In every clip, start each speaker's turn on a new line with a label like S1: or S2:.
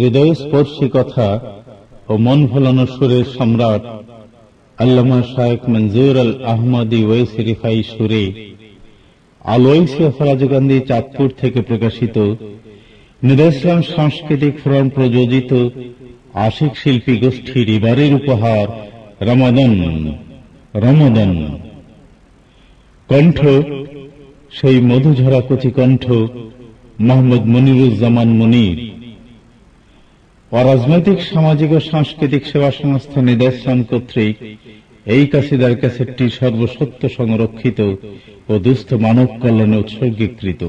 S1: হৃদয়স্পর্শী কথা ও মন ভোলানো সুরের সম্রাট আল্লামা শায়েখ মনজুর আল আহমদী ওয়েস রিফাই সুরে আলোয়সিয়া ফরাজগান্ধী চাঁদপুর থেকে প্রকাশিত নুরে ইসলাম সাংস্কৃতিক ফোরাম প্রযোজিত আশিক শিল্পী গোষ্ঠীর এবারের উপহার রমাদান রমাদান। কণ্ঠ সেই মধুঝরা কচি কণ্ঠ মোহাম্মদ মনিরুজ্জামান মনির। অরাজনৈতিক সামাজিক ও সাংস্কৃতিক সেবা সংস্থা নিদর্শন কর্তৃক এই কাসিদার ক্যাসেটটি সর্বসত্য সংরক্ষিত ও দুস্থ মানব কল্যাণে উৎসর্গীকৃত।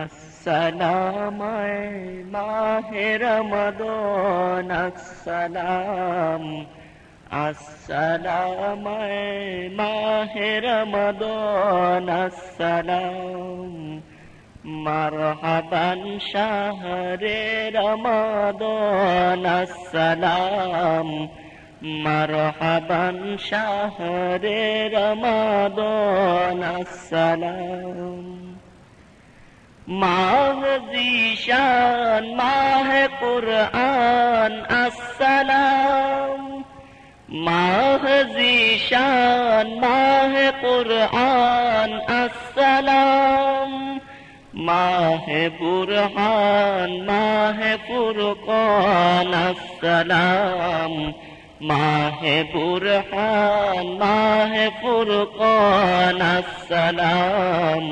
S2: আসসালাম মাহে রমাদান, আসসালাম আসসালাম মাহে রমাদান, আসসালাম মারহাবান শাহরে রমাদান, আসসালাম মারহাবান শাহরে রমাদান, আসসালাম মাহ জিশান মাহ কুরআন, আসসালাম মাহ জিশান মাহ কুরআন, আসসালাম মাহ বুরহান মাহ ফুরকান, আসসালাম মাহ বুরহান মাহ ফুরকান, আসসালাম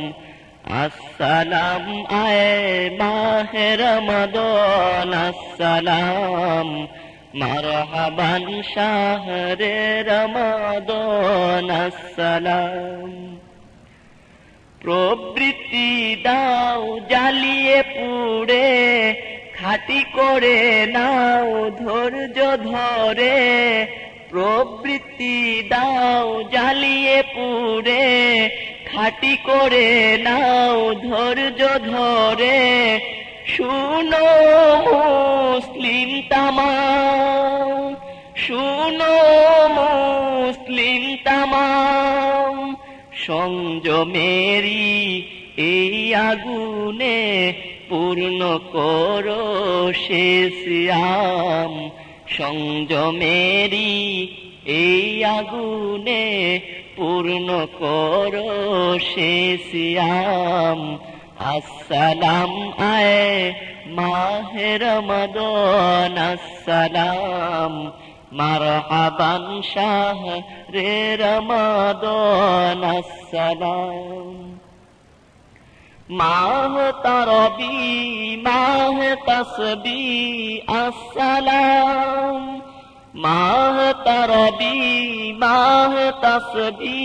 S2: আসসালাম আয়ে মাহে রমাদান, আসসালাম মারহাবান শাহরে রমাদান, আসসালাম প্রবৃত্তি দাও জ্বালিয়ে পুড়ে, খাঁটি করে নাও ধৈর্য ধরে, প্রবৃত্তি দাও জ্বালিয়ে পুড়ে, খাঁটি করে নাও ধৈর্য ধরে, শুনো মুসলিম তামাম, শুনো মুসলিম তামাম, সংযমেরি এই আগুনে পূর্ণ করো শেষ আম, সংযমেরি এই আগুনে পূর্ণ করো শেষ আম, আসসালাম আয়ে মাহে রমাদান, আসসালাম মারহাবান শাহরে রমাদান, আসসালাম মাহ তারাবি মাহ তাসবি, আসসালাম মাহ তারাবি মাহ তাসবি,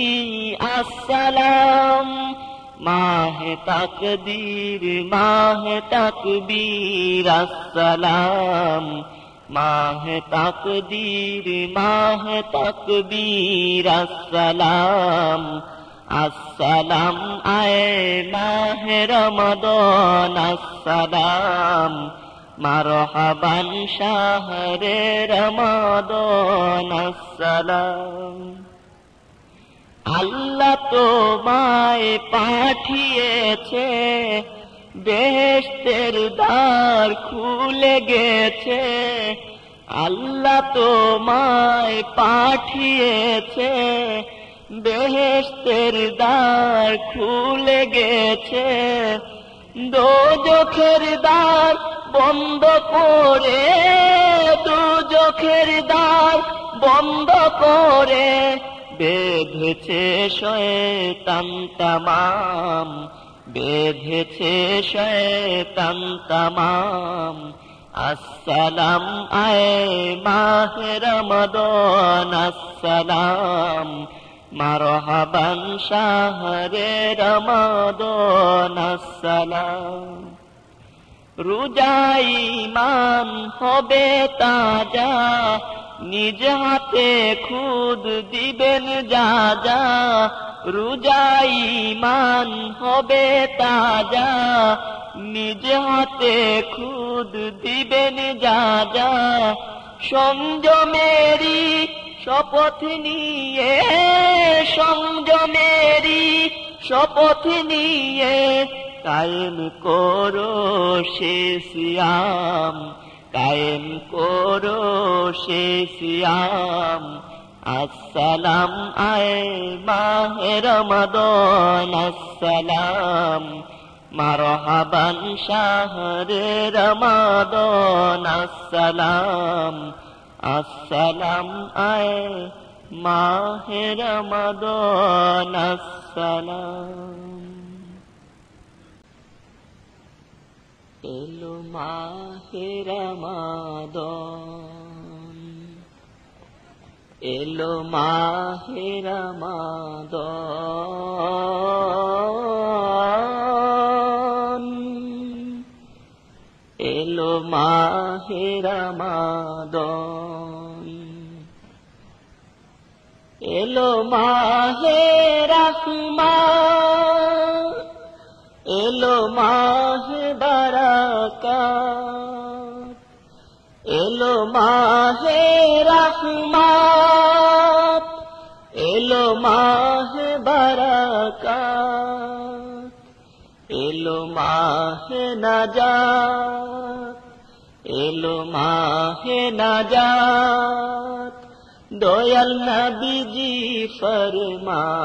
S2: আসসালাম মাহ তাকদীর মাহ তাকবীর, আসসালাম মাহ তাকদীর মাহ তাকবীর, আসসালাম আসসালাম আয়ে মাহে রমাদান, আসসালাম মারহাবান শাহরে রমাদান, আসসালাম আল্লাহ তোমায় পাঠিয়েছে, বেহেশতের দ্বার খুলে গেছে, আল্লাহ তোমায় পাঠিয়েছে, বেহেশতের দ্বার খুলে গেছে, দোজখের দ্বার বন্ধ করে, দোজখের দ্বার বন্ধ করে, বেঁধেছে শয়তান তামাম, বেঁধেছে শয়তান তামাম, আসসালাম আয়ে মাহে রমাদান, আসসালাম মারহাবান শাহরে রমাদান, আসসালাম রোজা ঈমান হবে তাজা, নিজ হাতে খুদ দিবেন যা যা, রোজা ঈমান হবে তাজা, নিজ হাতে খুদ দিবেন যা যা, সংযমেরি শপথ নিয়ে, সংযমেরি শপথ নিয়ে কায়েম করো সে সিয়াম, কায়েম করো সে সিয়াম। আসসালাম আয়ে মাহে রমাদান, আসসালাম মারহাবান শাহরে রমাদান, আসসালাম, আসসালাম আয়ে মাহে রমাদান, আসসালাম। এলো মাহে রমাদান, এলো মাহে রমাদান, এলো মাহে রমাদান, এলো মাহে রহমত, এলো মাহে বারাকাত, এলো মাহে রহমত, এলো মাহে বারাকাত, এলো মাহে নাজাত, এলো মাহে নাজাত। দয়াল নবীজি ফরমান,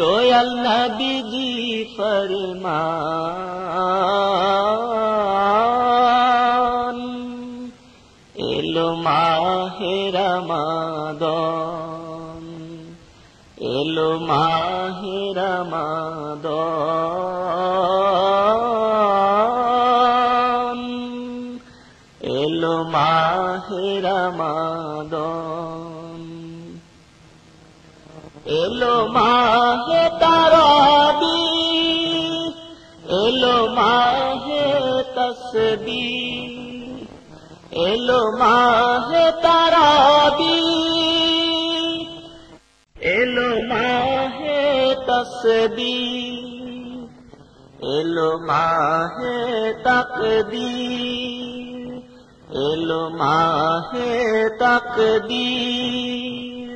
S2: দয়াল নবীজি ফরমান। এলো মাহে রমাদান, এলো মাহে রমাদান, এলো মাহে রমাদান, এলো মাহে তারাবীহ, এলো মাহে তাসবীহ, এলো মাহে তারাবীহ, এলো মাহে তাসবীহ, এলো মাহে তাকবীর, এলো মাহে তাকবীর,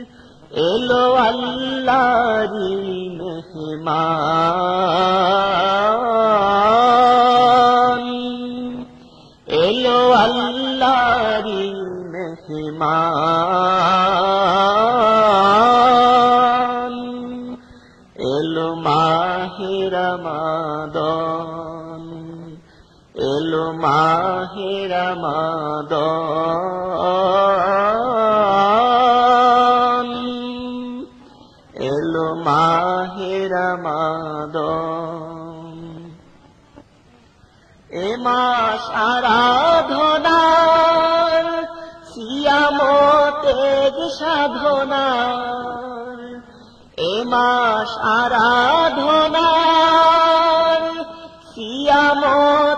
S2: এলো আল্লাহরি মেহমান, এলো আল্লাহরি মেহমান। এলো মাহে রমাদান, এলো মাহে রমাদান, এলো মাহে রমাদান। এ মাস আরাধনার, সিয়াম তেজ সাধনার, এ মাস আরাধনার, সিয়াম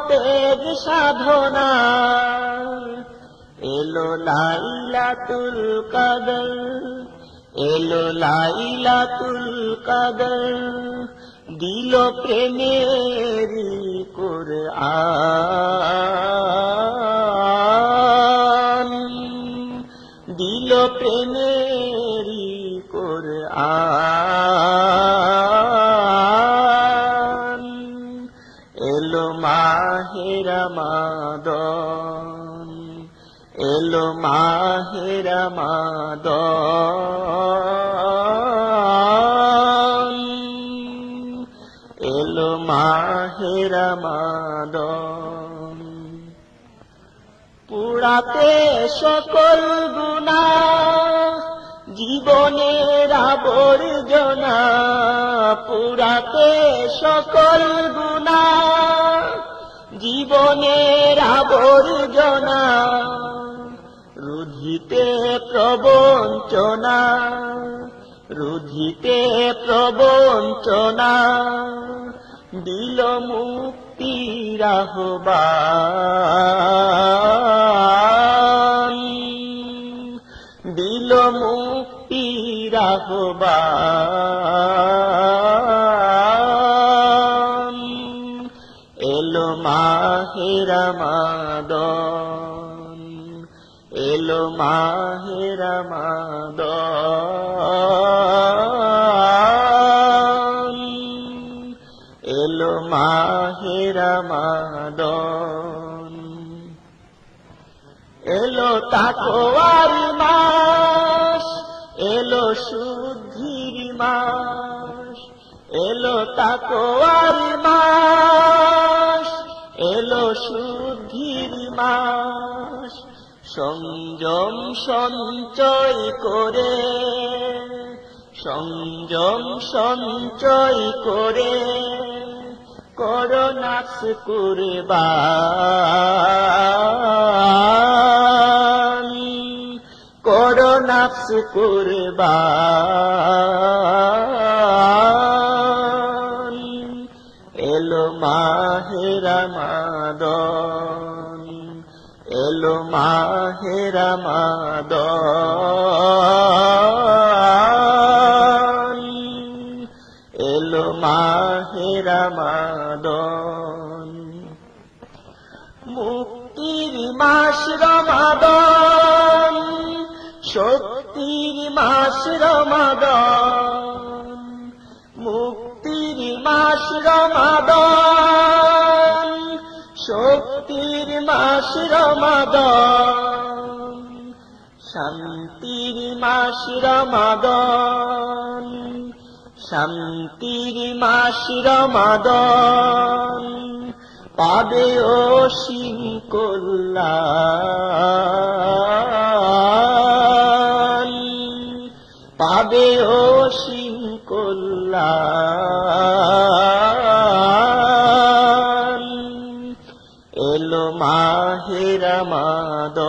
S2: তেজ সাধনার। এলো লাইলাতুল কদর, এলো লাইলাতুল কদর, দিল প্রেমেরি কুরআন, দিল প্রেমেরি কুরআন। এলো মাহে রমাদান, এলো মাহে রমাদান, এলো মাহে রমাদান। পুরাতে সকল গুনাহ, জীবনের আবর্জনা, পুরাতে সকল গুনাহ, জীবনের আবর্জনা। রুধিতে প্রবঞ্চনা, রুধিতে প্রবঞ্চনা, দিল মুক্তির আহ্বান, দিল মুক্তির আহ্বান। এলো মাহে রমাদান, এলো মাহে রমাদান, এলো মাহে রমাদান, এলো তাকওয়ার মাস, এলো শুদ্ধির মাস, এলো তাকওয়ার মাস, এলো শুদ্ধির মাস। সংযম সঞ্চয় করে, সংযম সঞ্চয় করে করো নাফস কুরবান, করো নাফস কুরবান। এলো মাহে রমাদান, এলো মাহে রমাদান, এলো মাহে রমাদান। মুক্তির মাস রমাদান, শক্তির মাস রমাদান, মুক্তির মাস রমাদান, শক্তির মাস রমাদান, শান্তির মাস রমাদান, শান্তির মাস রমাদান। পাবে অসীম কল্যাণ, পাবে অসীম কল্যাণ। এলো মাহে রমাদান,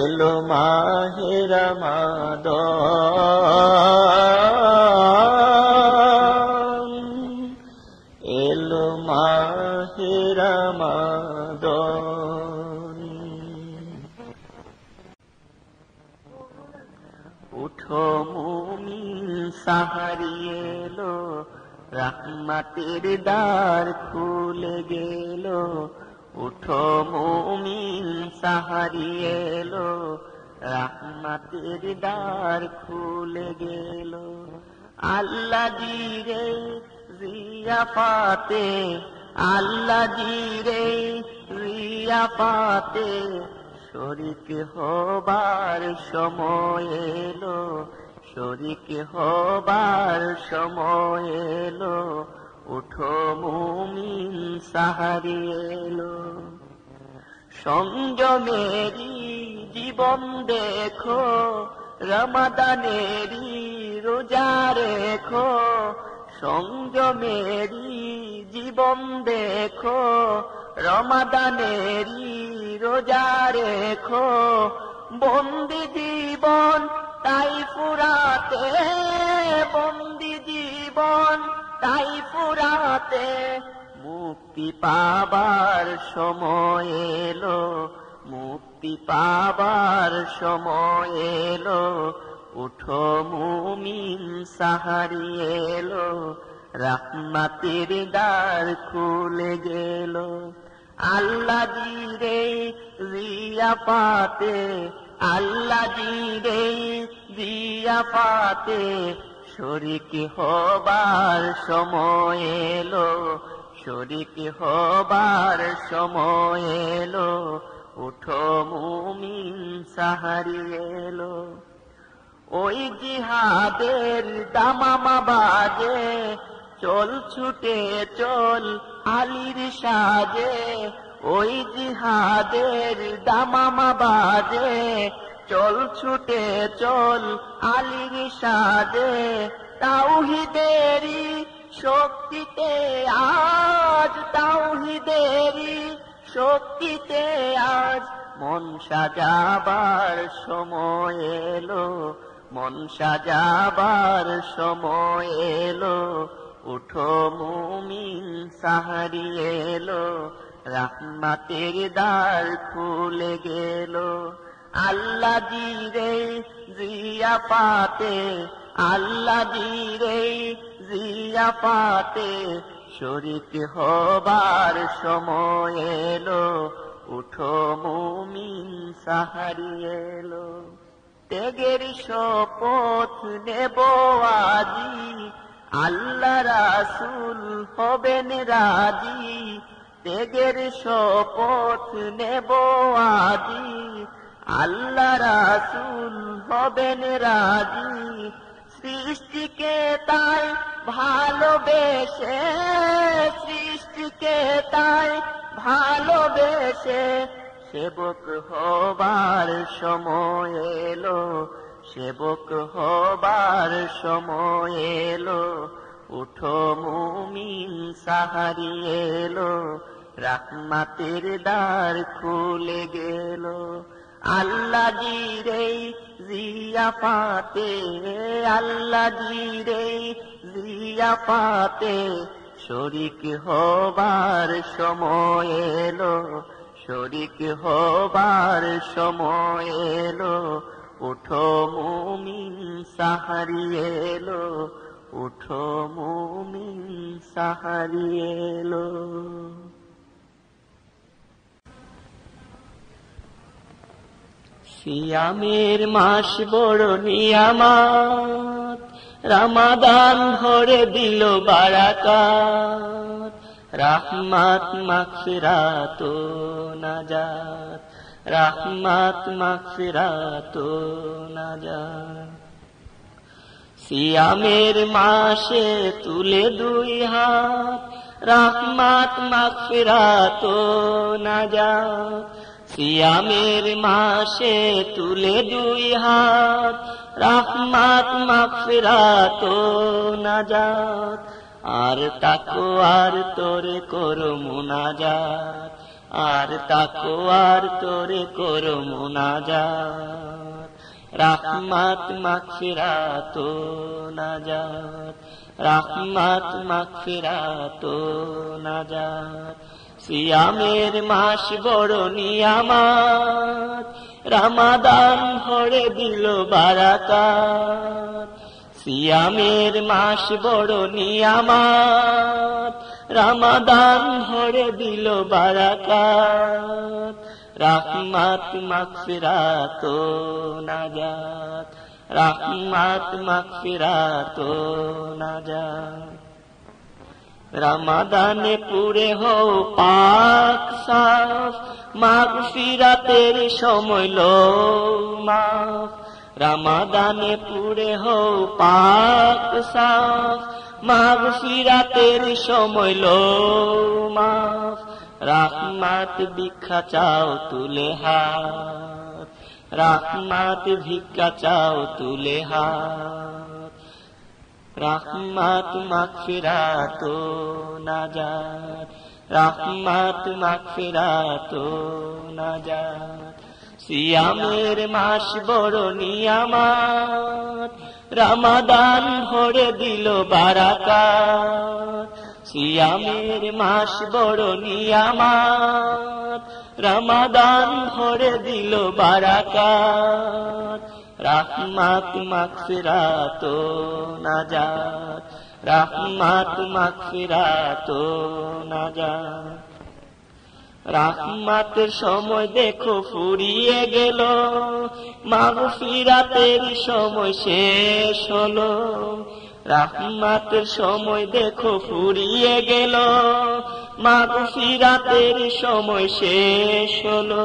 S2: এলো মাহে রমাদান, এলো মাহে রমাদান। উঠো মুমিন সাহারি এলো, রহমতের দ্বার খুলে গেল। উঠো মুমিন সাহারি এলো, রহমতের দ্বার খুলে গেল। আল্লাহ জিরে জিয়াফাতে, আল্লাহ জিরে জিয়াফাতে শরীক হবার সময় এলো, শরীক হবার সময় এলো। উঠো মুমিন সাহারি এলো। সংযমেরি জীবন দেখো, রমাদানেরি রোজা রেখো। সংযমেরি জীবন দেখো, রমাদানেরি রোজা রেখো। বন্দি জীবন তাই ফুরাতে, বন্দি জীবন তাই ফুরাতে মুক্তি পাবার সময় এলো, মুক্তি পাবার সময় এলো। উঠো মুমিন সাহারি এলো, রহমতের দ্বার খুলে গেল। আল্লাহ জিরে জিয়াফাতে, আল্লাহ জিরে জিয়াফাতে শরীক হবার সময় এলো, শরীক হবার সময় এলো। উঠো মুমিন সাহারি এলো। ওই জিহাদের দামামা বাজে, চল ছুটে চল আলীর সাজে। ওই জিহাদের দামামা বাজে, চল ছুটে চল আলীর সাজে। তাওহীদেরি শক্তিতে আজ, তাওহীদেরি শক্তিতে আজ মন সাজাবার সময় এলো, মন সাজাবার সময় এলো। উঠো মুমিন সাহারি এলো, রহমতের দ্বার খুলে গেল। আল্লাহ জিরে জিয়াফাতে, আল্লাহ জিরে জিয়াফাতে শরীক হবার সময় এলো। উঠো মুমিন সাহারি এলো। ত্যাগের শপথ নেব আজি, আল্লাহ রাসূল হবেন রাজি। ত্যাগের শপথ নেব আজি, আল্লাহ রাসূল হবেন রাজি। সৃষ্টিকে তাই ভালোবেসে, সৃষ্টিকে তাই ভালোবেসে, সেবক হবার সময় এলো, সেবক হবার সময় এলো। উঠো মুমিন সাহারি এলো, রাহমাতের দ্বার খুলে গেল। আল্লাহ জিরে জিয়াফাতে, আল্লাহ জিরে জিয়াফাতে, শরীক হবার সময় এলো, শরীক হবার সময় এলো। উঠো মুমিন সাহারি এলো, উঠো মুমিন সাহারি এলো। সিয়ামের মাস বড় নিয়ামত, রমাদান ভরে দিল বারাকাত। রাহমাত মাগফিরাত ও নাজাত, রাহমাত মাগফিরাত ও নাজাত। সিয়ামের মাসে তুলে দুই হাত, রাহমাত মাগফিরাত ও নাজাত। সিয়ামের মাসে তুলে দুই হাত, রাহমাত মাগফিরাত ও নাজাত। আর তাকওয়ার তোরে করো মুনাজাত, আর তাকওয়ার তোরে করো মুনাজাত। রাহমাত মাগফিরাত ও নাজাত, রাহমাত মাগফিরাত ও নাজাত। সিয়ামের মাস বড় নিয়ামত, রমাদান ভরে দিল বারাকাত। সিয়ামের মাস বড় নিয়ামত, রমাদান ভরে দিল বারাকাত। রাহমাত মাগফিরাত ও নাজাত, রাহমাত মাগফিরাত ও নাজাত। রমাদানে পুরে হও পাক সাফ, মাগফিরাতের সময় লো মাফ। রমাদানে পুরে হও পাক সাফ, মাগফিরাতের সময় লো মাফ। রাহমাত ভিক্ষা চাও তুলে হাত, রাহমাত ভিক্ষা চাও তুলে হাত। রাহমাত মাগফিরাত ও নাজাত, রাহমাত মাগফিরাত ও নাজাত। সিয়ামের মাস বড় নিয়ামত, রমাদান ভরে দিল বারাকাত। সিয়ামের মাস বড় নিয়ামত, রমাদান ভরে দিল বারাকাত। রাহমাত মাগফিরাত ও নাজাত, রাহমাত মাগফিরাত ও নাজাত। রাহমাতের সময় দেখো ফুরিয়ে গেল, মাগফিরাতের সময় শেষ হলো। রাহমাতের সময় দেখো ফুরিয়ে গেল, মাগফিরাতের সময় শেষ হলো।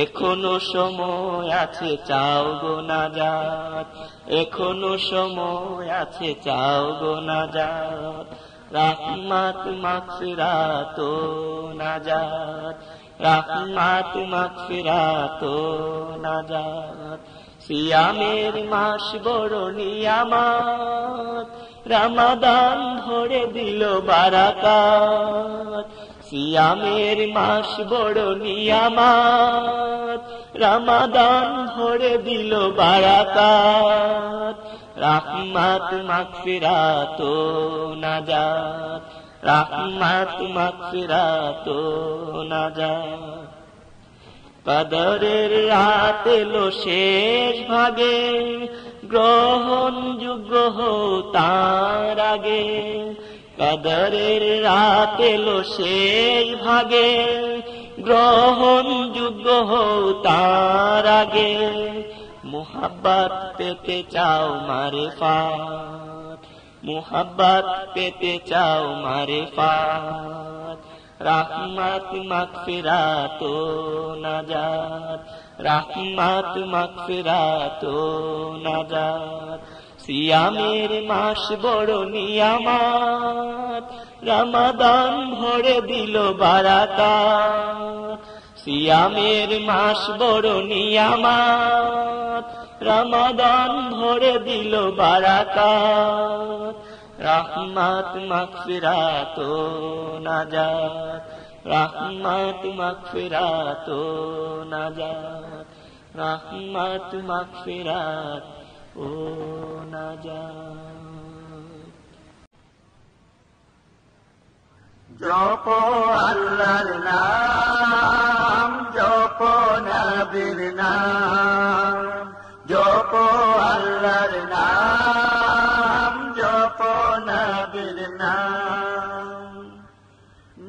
S2: এখনো সময় আছে চাও গো নাজাত, এখনো সময় আছে চাও গো নাজাত। রাহমাত মাগফিরাত ও নাজাত, রাহমাত মাগফিরাত ও নাজাত। সিয়ামের মাস বড় নিয়ামত, রমাদান ভরে দিল বারাকাত। সিয়ামের মাস বড় নিয়ামত, রমাদান ভরে দিল বারাকাত। রাহমাত মাগফিরাত ও নাজাত, রাহমাত মাগফিরাত ও নাজাত। কদরের রাত এলো শেষ ভাগে, গ্রহণযোগ্য হও তার আগে। কদরের রাত এলো শেষ ভাগে, গ্রহণযোগ্য হও তার আগে। মুহাব্বত পেতে চাও মারিফাত, মুহাব্বত পেতে চাও মারিফাত, রাহমাত মাগফিরাত ও নাজাত, রাহমাত মাগফিরাত ও নাজাত। সিয়ামের মাস বড় নিয়ামত, রমাদান ভরে দিল বারাকাত। সিয়ামের মাস বড় নিয়ামত, রমাদান ভরে দিল বারাকাত। রাহমাত মাগফিরাত ও নাজাত, রাহমাত মাগফিরাত ও নাজাত, রাহমাত মাগফিরাত ও নাজাত।
S3: জপ আল্লাহর নাম, জপ নবীর নাম, জপ আল্লাহর নাম, জপ নবীর নাম।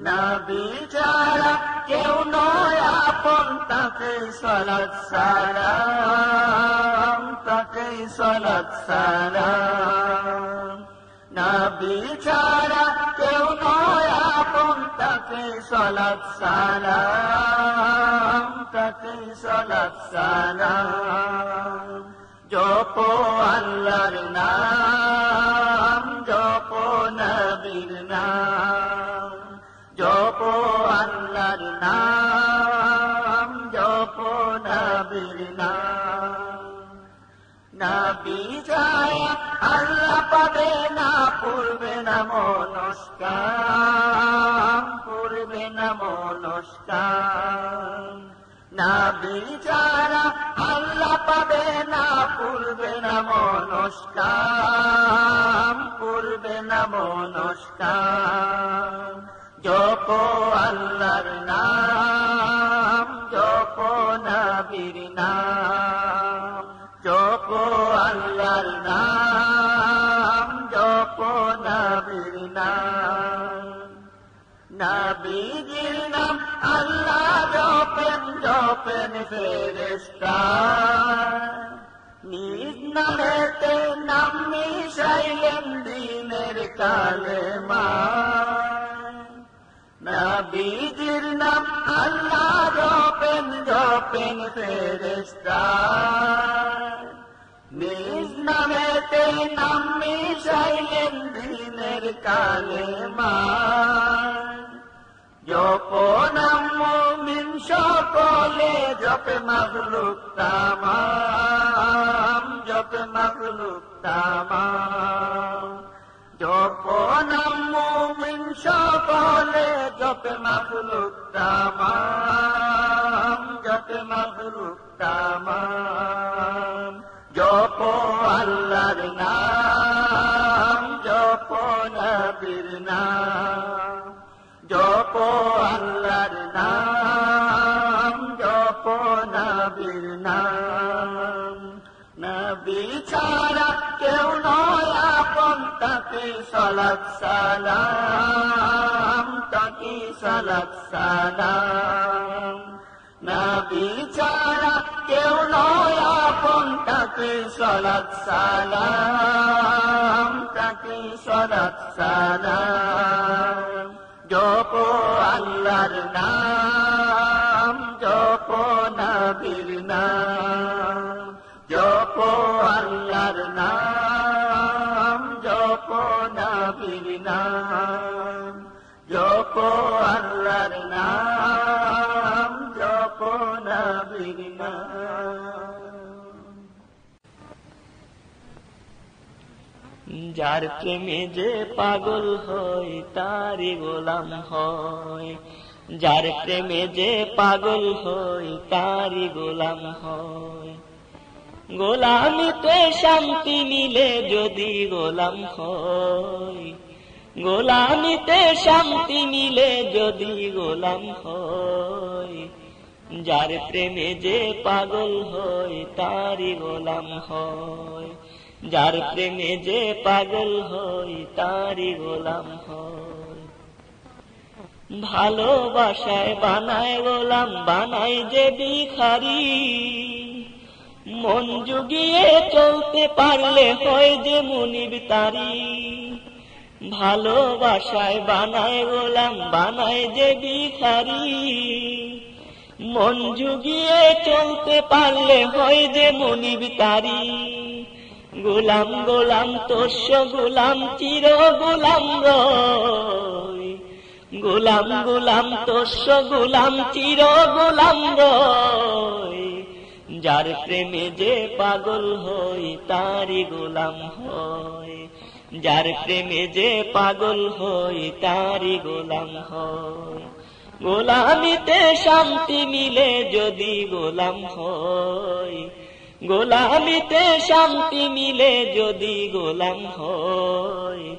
S3: নবী ছাড়া কেউ নয় আপন, তাকে সালাত সালাম, তাকে সালাত সালাম। নবী ছাড়া কেউ নয় আপন, তাকে সালাত সালাম, তাকে সালাত সালাম। জপ আল্লাহর নাম, জপ নবীর নাম, জপ আল্লাহর নাম, জপ নবীর নাম। নবী ছাড়া আল্লাহ পাবে না, পূর্বে না মনস্কাম, পূর্বে না মনস্কাম। নবী ছাড়া আল্লাহ পাবে না, পূর্বে না মনস্কাম, পূর্বে না মনস্কাম। জপ আল্লাহর নাম, জপ নবীর নাম, জপ আল্লাহর নাম, জপ নবীর নাম। নবীজির নাম আল্লাহ জপেন, জপেন ফেরেশতা, নিজ নামেতে নাম মিশাইলেন দ্বীনের কালেমা। নবীজির নাম আল্লাহ জপেন, জপেন ফেরেশতা, নিজ নামেতে নাম মিশাইলেন দ্বীনের কালেমা। জপ নাম মুমিন সকলে, জপে মাখলুক তামাম, জপে মাখলুক তামাম। জপ নাম মুমিন সকলে, জপে মাখলুক তামাম, জপে মাখলুক তামাম। জপ আল্লাহর নাম, জপ নবীর নাম, জপ আল্লাহর নাম, জপ নবীর নাম। নবী ছাড়া কেউ নয় আপন, তাকে সালাত সালাম, তাকে সালাত সালাম। নবী ছাড়া কেউ নয় আপন, তাকে সালাত সালাম, তাকে সালাত সালাম। জপ আল্লাহর নাম, জপ নবীর নাম, জপ আল্লাহর নাম, জপ নবীর নাম, জপ আল্লাহর নাম, জপ নবীর নাম।
S2: যার প্রেমে যে পাগল হয় তারই গোলাম হয়, যার প্রেমে যে পাগল হয় তারই গোলাম হয়। গোলামিতে শান্তি মিলে যদি গোলাম হয়, গোলামিতে শান্তি মিলে যদি গোলাম হয়। যার প্রেমে যে পাগল হয় তারই গোলাম হয়, যার প্রেমে যে পাগল হয় তারই গোলাম হয়। ভালোবাসায় বানায় গোলাম, বানায় যে ভিখারি। মন জুগিয়ে চলতে পারলে হয় যে মুনিব তারি। ভালোবাসায় বানায় গোলাম, বানায় যে ভিখারি। মন জুগিয়ে চলতে পারলে হয় যে মুনিব তারি। গোলাম গোলাম তোষ্য গোলাম চির গোলাম রয়। গোলাম গোলাম তোষ্য গোলাম চির গোলাম রয়। যার প্রেমে যে পাগল হই তারি গোলাম হয়। যার প্রেমে যে পাগল হই তারি গোলাম হয়। গোলামিতে শান্তি মিলে যদি গোলাম হয়। গোলামিতে শান্তি মিলে যদি গোলাম হয়।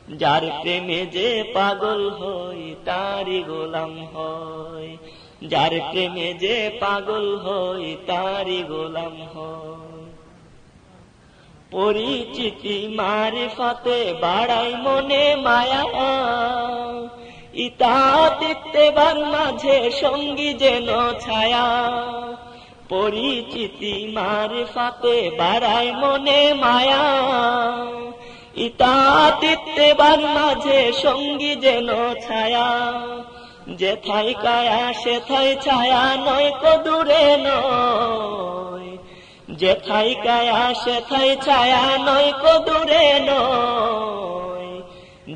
S2: যার প্রেমে যে পাগল হই তারি গোলাম হয়। যার প্রেমে যে পাগল হই তারি গোলাম হয়। পরিচিতি মারিফাতে বাড়াই মনে মায়া। ইতাআত ইত্তেবার মাঝে সঙ্গী যেন ছায়া। পরিচিতি মারিফাতে বাড়াই মনে মায়া। ইতাআত ইত্তেবার মাঝে সঙ্গী যেন ছায়া। যেথায় কায়া সেথায় ছায়া নয় কো দূরে নয়। যেথায় কায়া সেথায় ছায়া নয় কো দূরে নয়।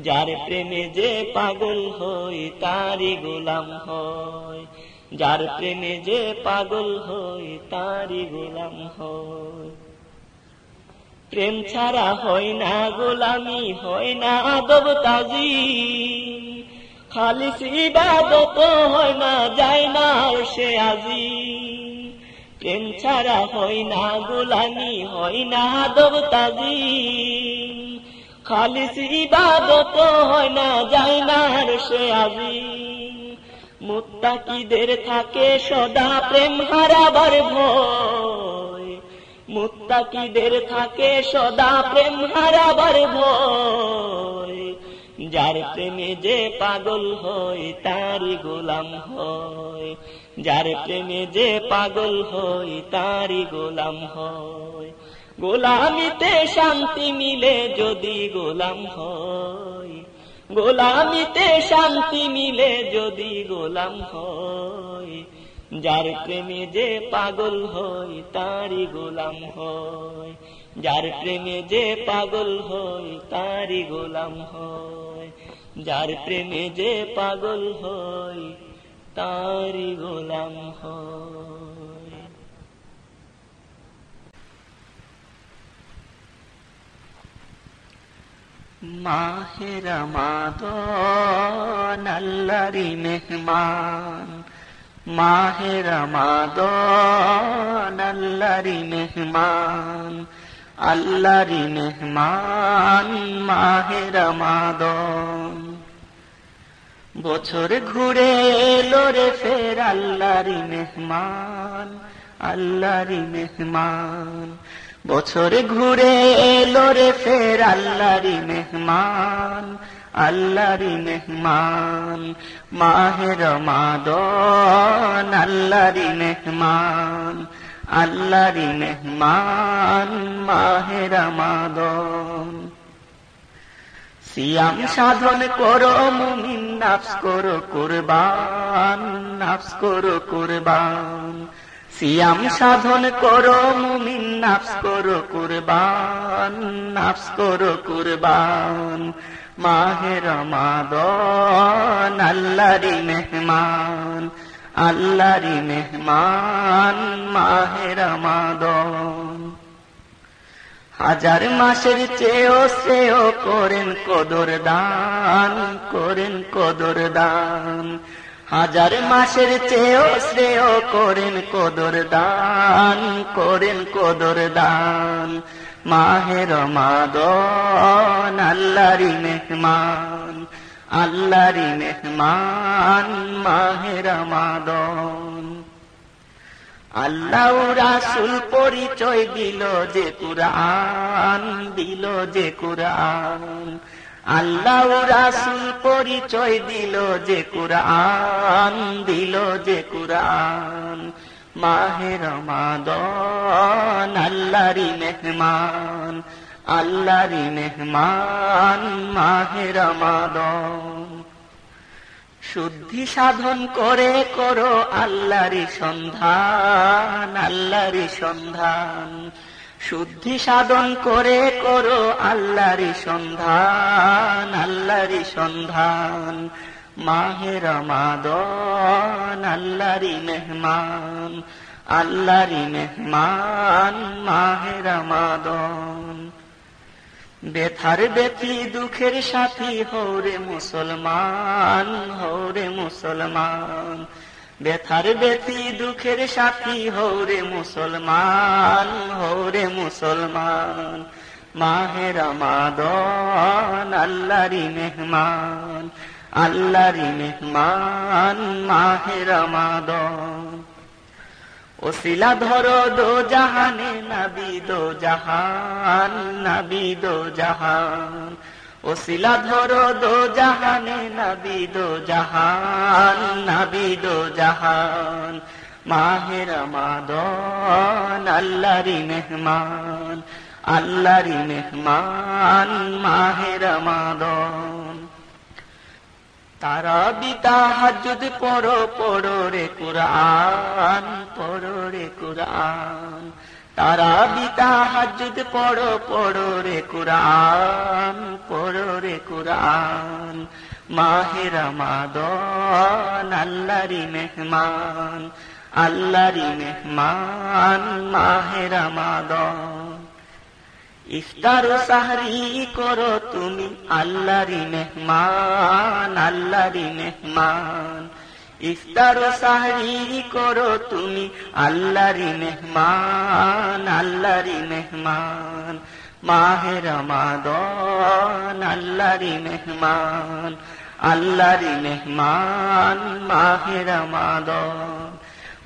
S2: যার প্রেমে যে পাগল হই তারি গোলাম হয়। যার প্রেমে যে পাগল হই তারি গোলাম হয়। প্রেম ছাড়া হয় না গোলামি, হয় না আদব তাজিম। খালিস ইবাদত হয় না, যায় না আরশে আজিম। প্রেম ছাড়া হয় না গোলামি, হয় না আদব তাজিম। খালিস ইবাদত হয় না, যায় না আরশে আজিম। মুত্তাকিদের থাকে সদা প্রেম হারাবার ভয়। মুত্তাকিদের থাকে সদা প্রেম হারাবার ভয়। যার প্রেমে যে পাগল হয় তারি গোলাম হয়। যার প্রেমে যে পাগল হয় তারি গোলাম হয়। গোলামিতে শান্তি মিলে যদি গোলাম হয়। গোলামিতে শান্তি মিলে যদি গোলাম হয়। যার প্রেমে যে পাগল হয় তারি গোলাম হয়। যার প্রেমে যে পাগল হয় তারি গোলাম হয়। যার প্রেমে যে পাগল হয় তারি গোলাম হয়।
S3: মাহে রমাদান আল্লাহরি মেহমান। মাহে রমাদান আল্লাহরি মেহমান। আল্লাহরি মেহমান মাহে রমাদান। বছর ঘুরে এলো রে ফের আল্লাহরি মেহমান। আল্লাহরি মেহমান। বছর ঘুরে এলো রে ফের আল্লাহরি মেহমান। আল্লাহরি মেহমান মাহে রমাদান। আল্লাহরি মেহমান। আল্লাহরি মেহমান মাহে রমাদান। সিয়াম সাধন করো মুমিন, নাফস করো কুরবান। নাফস করো কুরবান। সিয়াম সাধন করো মুমিন, নাফস করো কুরবান। নাফস করো কুরবান মাহে রমাদান। আল্লাহরি মেহমান। আল্লাহরি মেহমান মাহে রমাদান। হাজার মাসের চেয়েও শ্রেয় করেন কদর দান। করেন কদর দান। হাজার মাসের চেয়েও শ্রেয় করেন কদর দান। করেন কদর দান মাহে রমাদান। আল্লাহরি মেহমান। আল্লাহরি মেহমান মাহে রমাদান। আল্লাহ রাসূল পরিচয় দিল যে কুরআন। দিল যে কুরআন। আল্লাহ রাসূল পরিচয় দিল যে কুরআন, দিল যে কুরআন। মাহে রমাদান আল্লাহরই মেহমান, আল্লাহরই মেহমান মাহে রমাদান। শুদ্ধি সাধন করে করো আল্লাহরই সন্ধান, আল্লাহরই সন্ধান। শুদ্ধি সাধন করে করো আল্লাহরই সন্ধান, আল্লাহরই সন্ধান। মাহে রমাদান আল্লাহরই মেহমান, আল্লাহরই মেহমান মাহে রমাদান। বেথার বেথি দুঃখের সাথী হৌরে মুসলমান, হৌরে মুসলমান। বেথার বেথি দুঃখের সাথী হৌরে মুসলমান, হৌরে মুসলমান। মাহে রমাদান আল্লাহরই মেহমান, আল্লাহরই মেহমান মাহে রমাদান। ওসিলা ধরো দো জাহানে নবী দো জাহান, নবী দো জাহান। ওসিলা ধরো দো জাহানে নবী দো জাহান, নবী দো জাহান। মাহে রমাদান আল্লাহরই মেহমান, আল্লাহরই মেহমান মাহে রমাদান। তারাবি তাহাজ্জুদ পড়ো পড়ো রে কুরআন, পড়ো রে কুরআন। তারাবি তাহাজ্জুদ পড়ো পড়ো রে কুরআন, পড়ো রে কুরআন। মাহে রমাদান আল্লাহরই মেহমান, আল্লাহরই মেহমান মাহে রমাদান। ইফতার ও সাহরি করো তুমি আল্লাহরই মেহমান, আল্লাহরই মেহমান। ইফতার ও সাহরি করো তুমি আল্লাহরই মেহমান, আল্লাহরই মেহমান। মাহে রমাদান আল্লাহরই মেহমান, আল্লাহরই মেহমান মাহে রমাদান।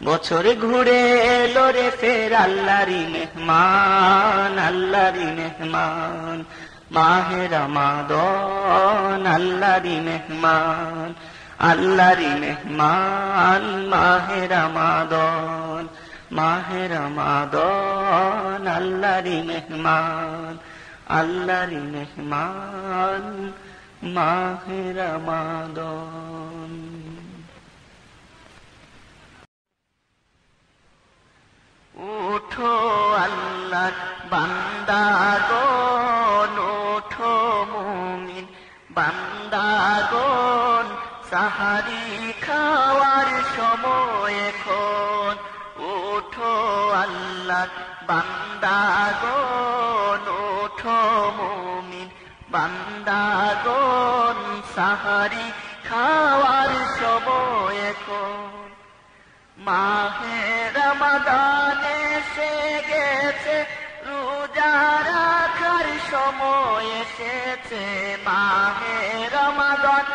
S3: বছর ঘুরে এলো রে ফের আল্লাহরই মেহমান, আল্লাহরই মেহমান মাহে রমাদান আল্লাহরই মেহমান, আল্লাহরই মেহমান মাহে রমাদান। মাহে রমাদান আল্লাহরই মেহমান, আল্লাহরই মেহমান মাহে রমাদান। উঠো আল্লাহর বান্দাগণ, উঠো মুমিন বান্দাগণ। সাহারি খাওয়ার সময় এখন, উঠো আল্লাহর বান্দাগণ, উঠো মুমিন বান্দাগণ। সাহারি খাওয়ার সময় এখন। মাহে রমাদান এসে গেছে, রোজা রাখার সময় এসেছে। মাহে রমাদান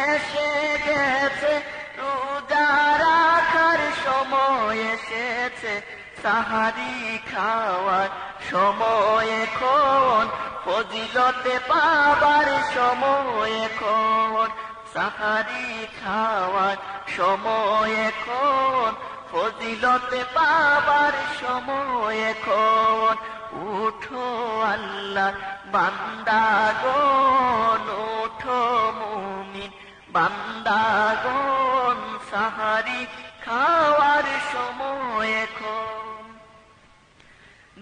S3: এসে গেছে, রোজা রাখার সময় এসেছে। সাহারি খাওয়ার সময় এখন, ফজিলতে পাবার সময় এখন। সাহারি খাওয়ার সময় এখন, ফজিলতে পাবার সময় এখন। উঠো আল্লাহ বান্দাগণ, উঠো মুমিন বান্দাগণ। সাহারি খাওয়ার সময় এখন।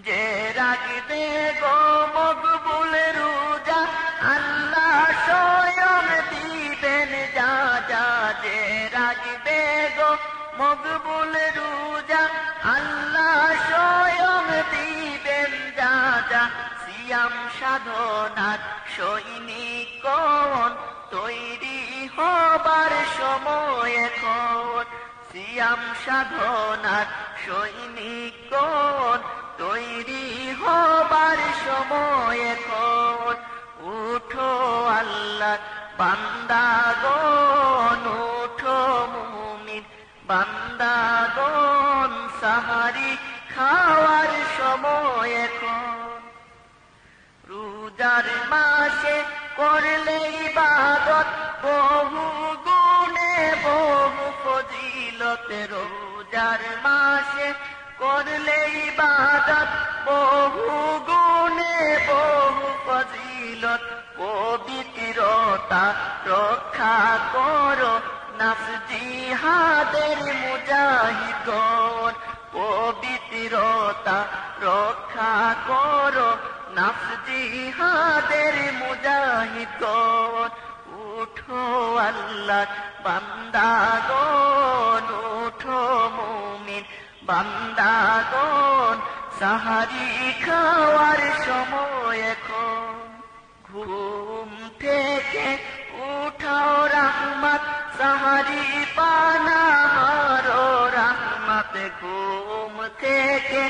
S3: যে রাখবে গো মকবুল রোজা, আল্লাহ স্বয়ং দিবেন যা যা। যে রাখবে গো মকবুল রোজা, আল্লাহ স্বয়ং দিবেন যা যা। সিয়াম সাধনার সৈনিকগণ, তৈরি হবার সময় এখন। সিয়াম সাধনার সৈনিকগণ, তৈরি হবার সময় এখন। উঠো আল্লাহ বান্দাগণ, উঠো মুমিন বান্দাগণ। সাহারি খাওয়ার সময় এখন। রোজার মাসে করলে ইবাদত বহু গুণে বহু ফজিলতে রোজার মাসে করলে ইবাদত বহু গুণে বহু ফজিলত পবিত্রতা রক্ষা করো নাফস জিহাদের মুজাহিদগণ পবিত্রতা রক্ষা করো নাফস জিহাদের মুজাহিদগণ উঠো আল্লাহ বান্দাগণ উঠো মুমিন বান্দাগণ সাহারি খাওয়ার সময় এখন ঘুম থেকে উঠাও রহমত সাহারি পানাহারো রহমত ঘুম থেকে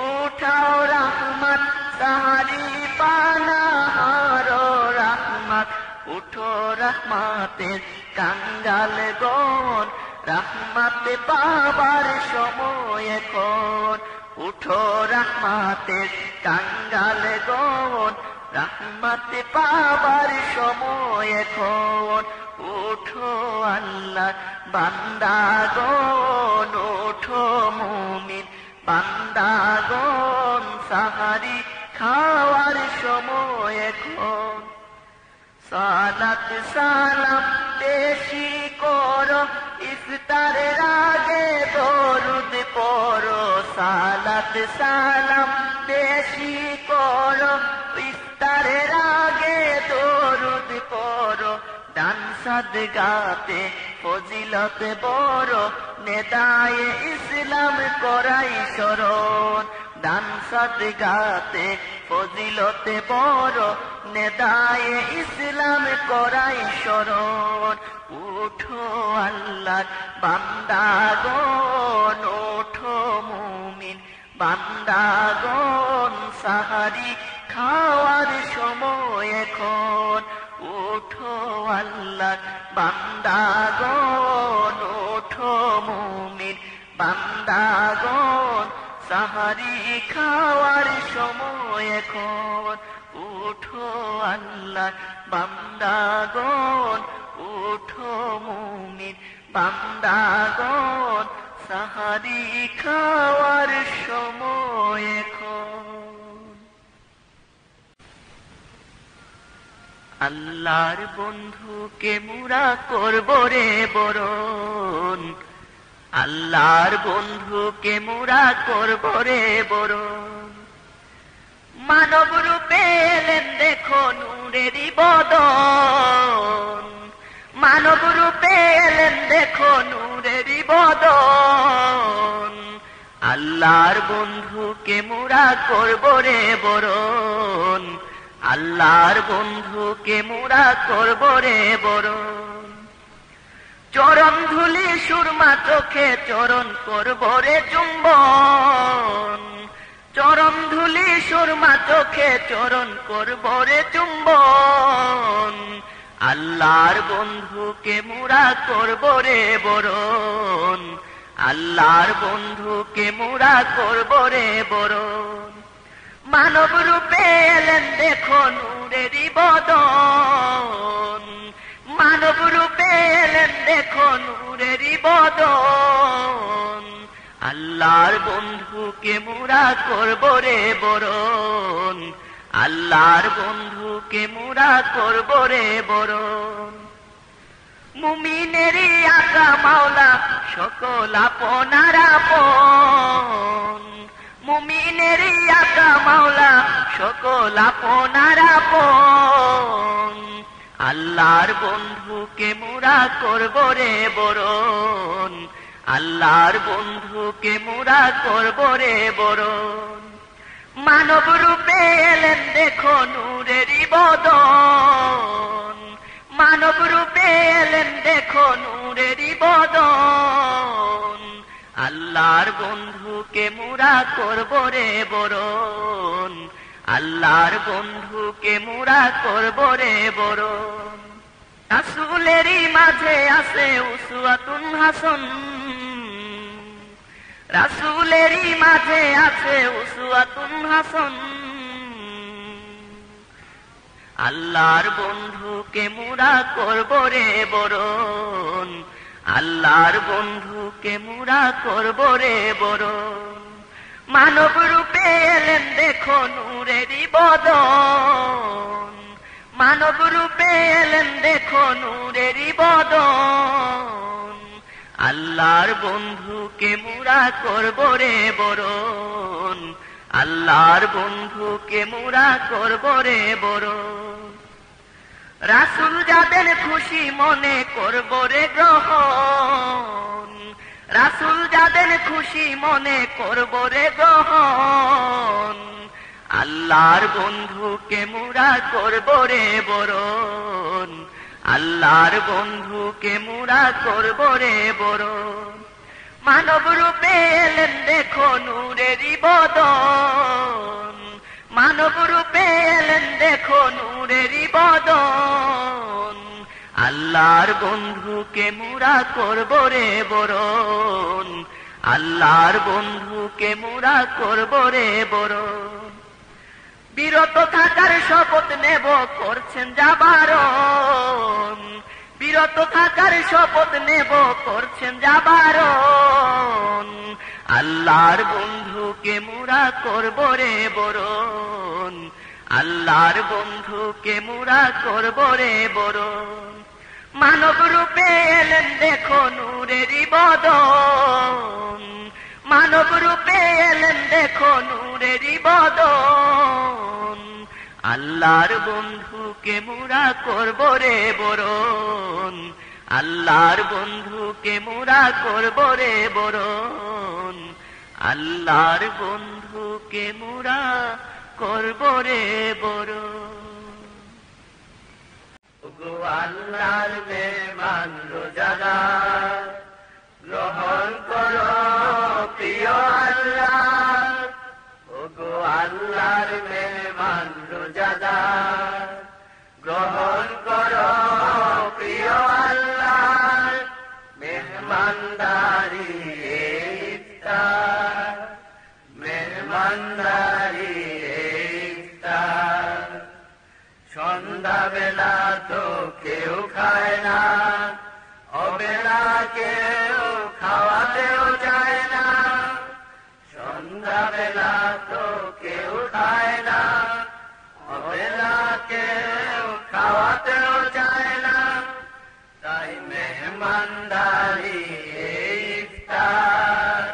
S3: উঠাও রহমত সাহারি পানাহারো রহমত উঠো রহমতের কাঙ্গাল গণ রহমত পাবার সময় এখন উঠো রহমতের কাঙ্গাল গণ রহমত পাবার সময় এখন উঠো আল্লাহ বান্দাগণ উঠো মুমিন বান্দাগণ সাহারি খাওয়ার সময় এখন সালাত সালাম বেশি করো ইফতারের আগে দরুদ পড়ো সালাত সালাম বেশি করো ইফতারের আগে দরুদ পড়ো দান সাদগাতে ফজিলত বড় নেদায়ে ইসলাম করাই শরণ দান সাদগাতে ফজিলত বড় নেদায়ে ইসলাম করাই শরণ উঠো আল্লাহ বান্দাগণ উঠো মুমিন বান্দাগণ সাহারি খাওয়ার সময় এখন উঠো আল্লাহ বান্দাগণ উঠো মুমিন বান্দাগণ সাহারি খাওয়ার সময় এখন উঠো আল্লাহ বান্দাগণ উঠো মুমিন বান্দাগণ সাহারি খাওয়ার সময় এখন আল্লাহর বন্ধুকে মুরা করব রে বরণ আল্লাহর বন্ধুকে মুরা করব রে বরণ মানব রূপে এলেন দেখো নূরেরই বদন মানব রূপে এলেন দেখো নূরেরই বদন আল্লাহর বন্ধুকে মুরা করব রে বরণ আল্লাহর বন্ধুকে মুরা করব রে বরণ চরণ ধুলি সুরমা চোখে চরণ করব রে চুম্বন চরণ ধুলি সুরমা চোখে চরণ করব রে চুম্বন আল্লাহর বন্ধুকে মুরা করব রে বরণ আল্লাহর বন্ধুকে মুরা করব রে বরণ মানব রূপে এলেন দেখো নূরেরই বদন মানব রূপে এলেন দেখো নূরেরই বদন আল্লাহর বন্ধুকে মুরা করব রে বরণ আল্লাহর বন্ধুকে মুরা করব রে বরণ মুমিনেরই আকা মাওলা সকল আপনার আপন মুমিনেরই আকা মাওলা সকল আপনার আপন আল্লাহর বন্ধুকে মুরা করব রে বরণ আল্লাহর বন্ধুকে মুরা করব রে বরণ মানব রূপে এলেন দেখো নূরেরই বদন মানব রূপে এলেন দেখো নূরেরই বদন আল্লাহর বন্ধুকে মুরা করব রে বরণ আল্লাহর বন্ধুকে মুরা করব রে বরণ রাসূলেরই মাঝে আছে উসওয়াতুন হাসান রাসূলেরই মাঝে আছে উসওয়াতুন হাসান আল্লাহর বন্ধুকে মুরা করব রে বরণ, আল্লাহর বন্ধুকে মুরা করব রে বরণ। মানব রূপে এলেন দেখো নূরেরই বদন, মানব রূপে এলেন দেখো নূরেরই বদন। আল্লাহর বন্ধুকে মুরা করব রে বরণ, আল্লাহর বন্ধুকে মুরা করব রে বরণ। রাসূল যাদের খুশি মনে করব রে গ্রহণ, রাসূল যাদের খুশি মনে করব রে গ্রহণ। আল্লাহর বন্ধুকে মুরা করব রে বরণ, আল্লাহর বন্ধুকে মুরা করব রে বরণ। মানব রূপে এলেন দেখো নূরেরই বদন, মানব রূপে এলেন দেখো নূরেরই বদন। আল্লাহর বন্ধুকে মুরা করব রে বরণ, আল্লাহর বন্ধুকে মুরা করব রে বরণ। বিরত থাকার শপথ নেব করছেন যা বারণ, বিরত থাকার শপথ নেব করছেন যা বারণ। আল্লাহর বন্ধুকে মুরা করব রে বরণ, আল্লাহর বন্ধুকে মুরা করব রে বরণ। মানব রূপে এলেন দেখো নূরেরই বদন, মানব রূপে এলেন দেখো নূরেরই বদন। আল্লাহর বন্ধুকে মুরা করব রে বরণ, আল্লাহর বন্ধুকে মুরা করব রে বরণ। আল্লাহর বন্ধুকে মুরা করব রে বরণ।
S4: ওগো আল্লাহর মেহমান রোজাদার, গ্রহণ করো প্রিয় আল্লাহ। ওগো আল্লাহর মেহমান রোজাদার, গ্রহণ করো প্রিয় আল্লাহ। মেহমানদারি ইফতার, মেহমানদারি ইফতার। সন্ধ্যাবেলা তো কেউ খায় না, অবেলা কেউ খাওয়াতেও চায় না। সন্ধ্যাবেলা তো কেউ খায় না, অবেলা কেউ খাওয়াতেও চায় না। তাই মেহমানদারি ইফতার,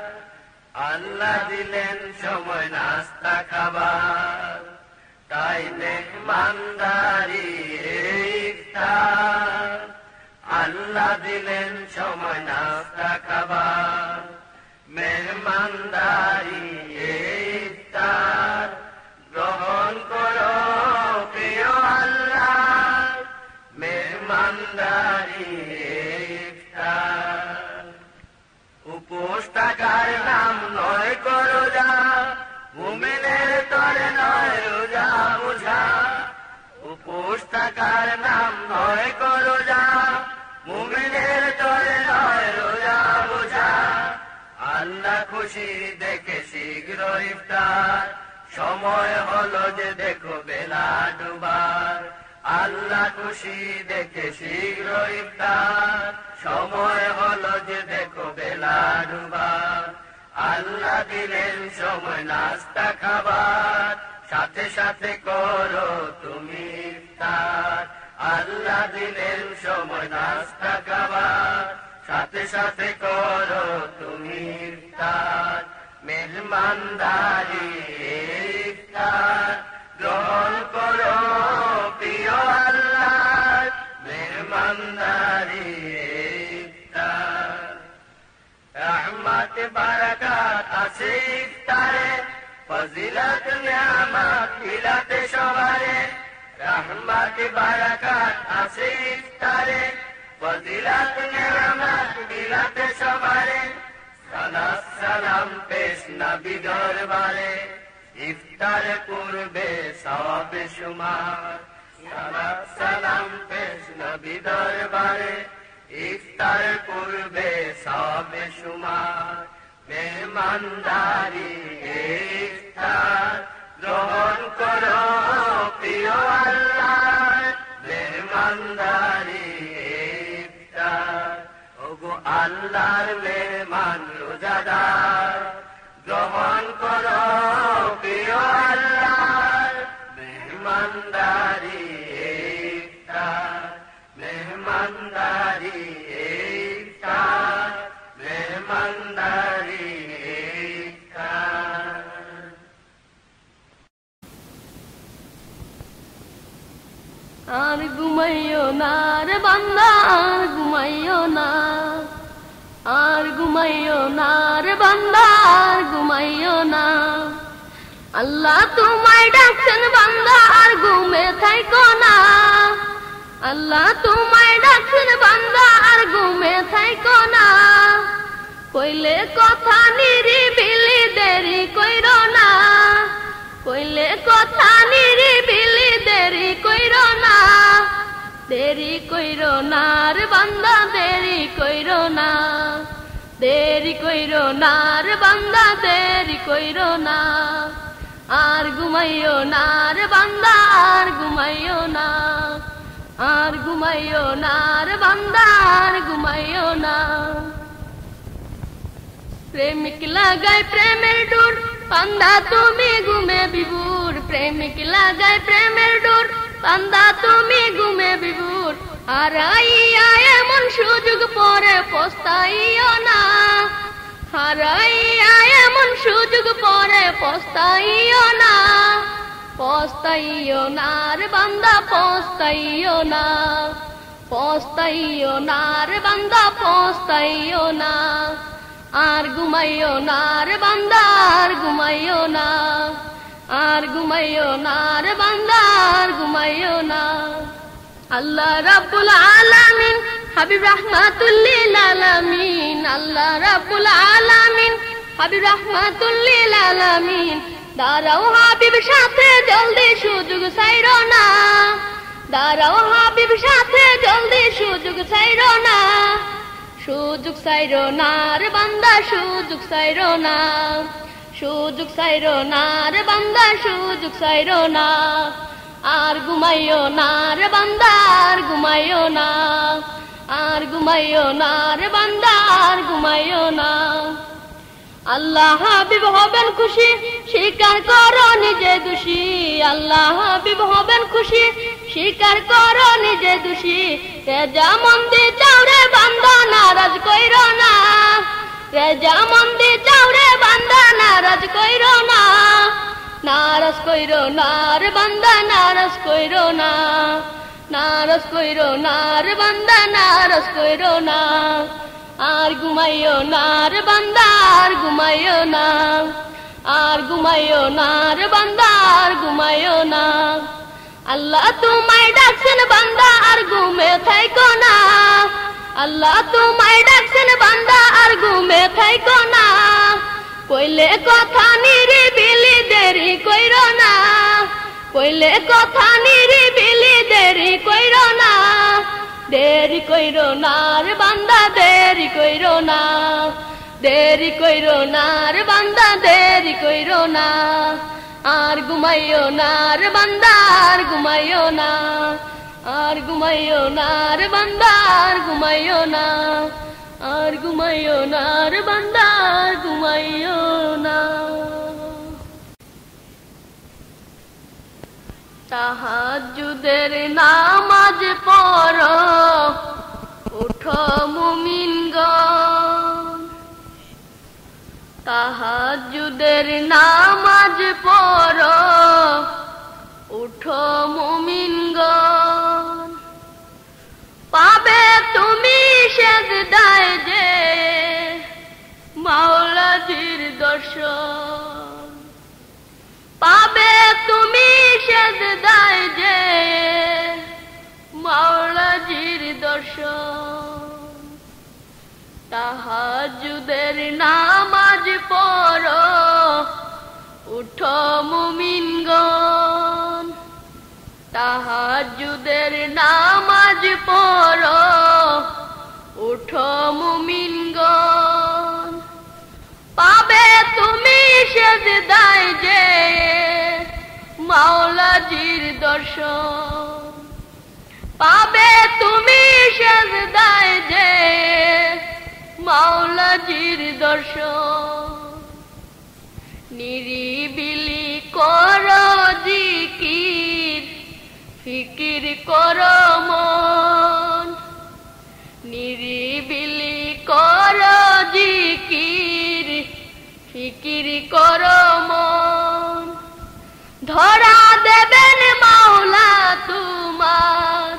S4: আল্লাহ দিলেন সময় নাস্তা খাবার। তাই মেহমানদারি ইফতার, আল্লাহ দিলেন সময় নাস্তা খাবার। মেহমানদারি ইফতার, গ্রহণ করো প্রিয় আল্লাহ। মেহমানদারি ইফতার, উপোস থাকার নাম নয় করো যা, মুমিনের তরে নয় রোজা বোঝা। উপোস থাকার নাম নয় করো যা, মুমিনের তরে নয় রোজা বোঝা। আল্লাহ খুশি দেখে শীঘ্র ইফতার, সময় হলো যে দেখো বেলা ডুবার। আল্লাহ খুশি দেখে শীঘ্র ইফতার, সময় হলো যে দেখো বেলা ডুবার। আল্লাহ দিলেন সময় নাস্তা খাবার, সাথে সাথে করো তুমি ইফতার। আল্লাহ দিলেন সময় নাস্তা খাবার, সাথে সাথে করো তুমি ইফতার। মেহমানদারি ইফতার, গ্রহণ করো প্রিয় আল্লাহ। মেহমানদারি ইফতার, রহমত বারাকাত আছে ইফতারে, ফজিলত নিয়ামত বিলাতে সবারে। রহমত বারাকাত আছে ইফতারে, ফজিলত নিয়ামত বিলাতে সবারে। সালাত সালাম পেশ নবী দরবারে, ইফতার পূর্বে সওয়াব শুমার। সালাত সালাম পেশ নবী দরবারে, ইফতার পূর্বে সওয়াব শুমার। মেহমানদারি ইফতার, গ্রহণ করো প্রিয় আল্লাহ। মেহমানদারি ইফতার, মেহমানদারি ইফতার, মেহমানদারি ইফতার।
S5: আর ঘুমাইও না রে বান্দা, আর ঘুমাইও না, আর ঘুমাইও না রে বান্দা, আর ঘুমাইও না। আল্লাহ তোমায় ডাকছেন বান্দা, আর ঘুমে থাইকো না। আল্লাহ তোমায় ডাকছেন বান্দা, আর ঘুমে থাইকো না। কইলে কথা নিরিবিলি দেরি কইরো না, কইলে কথা নিরিবিলি দেরি কইরো না। দেরি কইরো না রে বান্দা, দেরি কইরো না, দেরি কইরো না রে বান্দা, দেরি কইরো না। আর ঘুমাইও না রে বান্দা, আর ঘুমাইও না, আর ঘুমাইও না রে বান্দা, আর ঘুমাইও না। প্রেমিক লাগাই প্রেমের ডোর, বান্দা তুমি ঘুমে বিভোর। প্রেমিক লাগাই প্রেমের ডোর, বান্দা তুমি ঘুমে বিভোর। হারাইয়া এমন সুযোগ পরে পস্তাইও না, হারাইয়া এমন সুযোগ পরে পস্তাইও না। পস্তাইও না রে বান্দা, পস্তাইও না, পস্তাইও না রে বান্দা, পস্তাইও না। আর ঘুমাইও না রে বান্দা, আর ঘুমাইও না, আর ঘুমাইও না রে বান্দা, আর ঘুমাইও না। আল্লাহ রাব্বুল আলামিন হাবিব রাহমাতুল লিল আলামিন, আল্লাহ রাব্বুল আলামিন হাবিব রাহমাতুল লিল আলামিন। দাঁড়াও হাবিব সাথে জলদি সুযোগ ছাইরো না, দাঁড়াও হাবিব সাথে জলদি সুযোগ ছাইরো না। সুযোগ ছাইরো না রে বান্দা, সুযোগ ছাইরো না, সুযোগ ছাইরো না রে বান্দা, সুযোগ ছাইরো না। আর ঘুমাইও না রে বান্দা, আর ঘুমাইও না, আর ঘুমাইও না রে বান্দা, আর ঘুমাইও না। আল্লাহ হাবিব হবেন খুশি, স্বীকার করো নিজে দোষী। আল্লাহ হাবিব হবেন খুশি, স্বীকার করো নিজে দোষী। রেজা মন্দি চাউরে বান্দা, নারাজ কইরো না, রেজা মন্দি চাউরে বান্দা, নারাজ কইরো না। নারাজ কইরো না রে বান্দা, নারাজ কইরো না, নারাজ কইরো না রে বান্দা, নারাজ কইরো না। আর ঘুমাইও না রে বান্দা, আর ঘুমাইও না, আর ঘুমাইও না রে বান্দা, আর ঘুমাইও না। আল্লাহ তোমায় ডাকছেন বান্দা, আর ঘুমে থাইকো না। আল্লাহ তোমায় ডাকছেন বান্দা, আর ঘুমে থাইকো না। কইলে কথা নিরিবিলি দেরি কইরো না, কইলে কথা নিরিবিলি দেরি কইরো না। দেরি কইরো না রে বান্দা, দেরি কইরো না, দেরি কইরো না রে বান্দা, দেরি কইরো না। আর ঘুমাইও না রে বান্দা, আর ঘুমাইও না, আর ঘুমাইও না রে বান্দা, আর ঘুমাইও না, আর ঘুমাইও না রে বান্দা, আর ঘুমাইও না। তাহাজ্জুদের নামাজ পড়ো, উঠো মুমিনগণ। তাহাজ্জুদের নামাজ পড়ো, উঠো মুমিনগণ। পাবে তুমি সেজদায় যে মাওলাজির দর্শন। পাবে তুমি সেজদায় যে মাওলাজির দর্শন। তাহাজ্জুদের নামাজ পড়ো, উঠো মুমিনগণ। তাহাজ্জুদের নামাজ পড়ো, উঠো মুমিনগণ। পাবে তুমি সেজদায় যে মাওলাজির দর্শন। পাবে তুমি সেজদায় যে মাওলাজির দর্শন। নিরিবিলি করো জিকির, ফিকির করো মন, নিরিবিলি করো জিকির, ফিকির করো মন। ধরা দেবেন মাওলা তোমার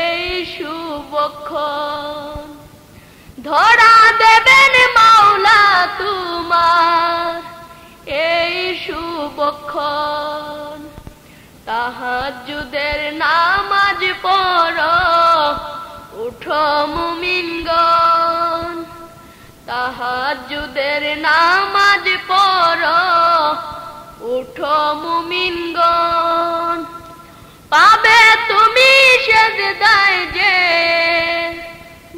S5: এই শুভক্ষণ, ধরা দেবেন মাওলা তোমার এই শুভক্ষণ। তাহাজ্জুদের নামাজ পড়ো, উঠো মুমিনগণ, তাহাজ্জুদের নামাজ পড়ো, উঠো মুমিনগণ। পাবে তুমি সেজদায় যে